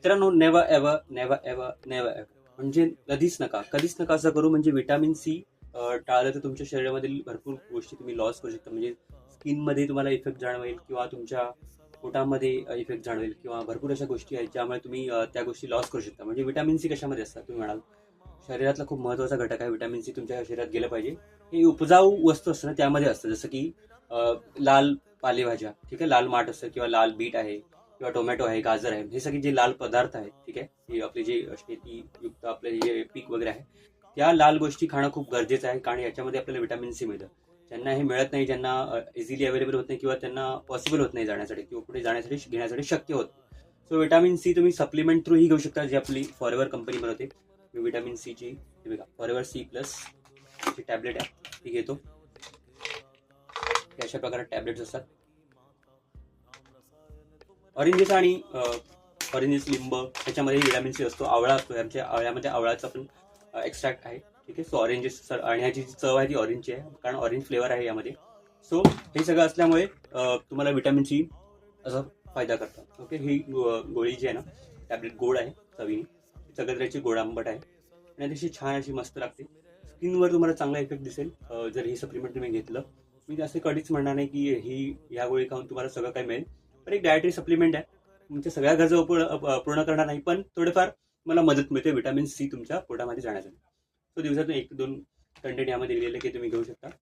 मित्रांनो, never ever never ever never ever म्हणजे कधीच नका असं करू. म्हणजे विटॅमिन सी टाळलं तर तुमच्या शरीरामधील भरपूर गोष्टी तुम्ही लॉस करू शकता. म्हणजे स्किनमध्ये तुम्हाला इफेक्ट जाणवेल किंवा तुमच्या पोटामध्ये इफेक्ट जाणवेल किंवा भरपूर अशा गोष्टी आहेत ज्यामुळे तुम्ही त्या गोष्टी लॉस करू शकता. म्हणजे विटॅमिन सी कशामध्ये असतात तुम्ही म्हणाल, शरीरातला खूप महत्त्वाचा घटक आहे. विटॅमिन सी तुमच्या शरीरात गेलं पाहिजे. हे उपजाऊ वस्तू असतं ना त्यामध्ये असतं. जसं की लाल पालेभाज्या, ठीक आहे, लाल माठ असतं किंवा लाल बीट आहे किंवा टोमॅटो आहे, गाजर आहे, हे सगळे जे लाल पदार्थ आहेत, ठीक आहे, हे आपले जे शेतीयुक्त आपले जे पीक वगैरे आहे, त्या लाल गोष्टी खाणं खूप गरजेचं आहे. कारण याच्यामध्ये आपल्याला विटॅमिन सी मिळतं. ज्यांना हे मिळत नाही, ज्यांना इझिली अवेलेबल होत नाही किंवा त्यांना पॉसिबल होत नाही जाण्यासाठी किंवा कुठे जाण्यासाठी घेण्यासाठी शक्य होत नाही. सो विटॅमिन सी तुम्ही सप्लिमेंट थ्रू ही घेऊ शकता, जी आपली फॉरएव्हर कंपनी बनवते. मी विटॅमिन सीची हे बघा, फॉरएव्हर सी प्लस ची टॅबलेट आहे, ती घेतो. अशा प्रकारे टॅबलेट्स असतात. ऑरेंजेस आणि ऑरेंजेस, लिंब, ह्याच्यामध्ये विटॅमिन सी असतो. आवळा असतो, आमच्या आवळ्यामध्ये आवळाचा पण एक्स्ट्रॅक्ट आहे, ठीक आहे. सो ऑरेंजेस, आणि ह्याची जी चव आहे ती ऑरेंजची आहे, कारण ऑरेंज फ्लेवर आहे यामध्ये. सो हे सगळं असल्यामुळे तुम्हाला विटॅमिन सी असा फायदा करतात. ओके, ही गोळी जी आहे ना, टॅबलेट गोड आहे चवीने, सगळ्याची गोड आंबट आहे आणि अतिशय छान अशी मस्त लागते. स्किनवर तुम्हाला चांगला इफेक्ट दिसेल जर ही सप्लिमेंट तुम्ही घेतलं. मी असं कधीच म्हणणार नाही की ह्या गोळी खाऊन तुम्हाला सगळं काही मिळेल, पण एक डायटरी सप्लिमेंट आहे. तुमच्या सगळ्या गरजा पूर्ण करणार नाही, पण थोडेफार मला मदत मिळते विटॅमिन सी तुमच्या पोटामध्ये जाण्यासाठी. तो दिवसातून 1-2 कंटेंट यामध्ये दिलेले की तुम्ही घेऊ शकता.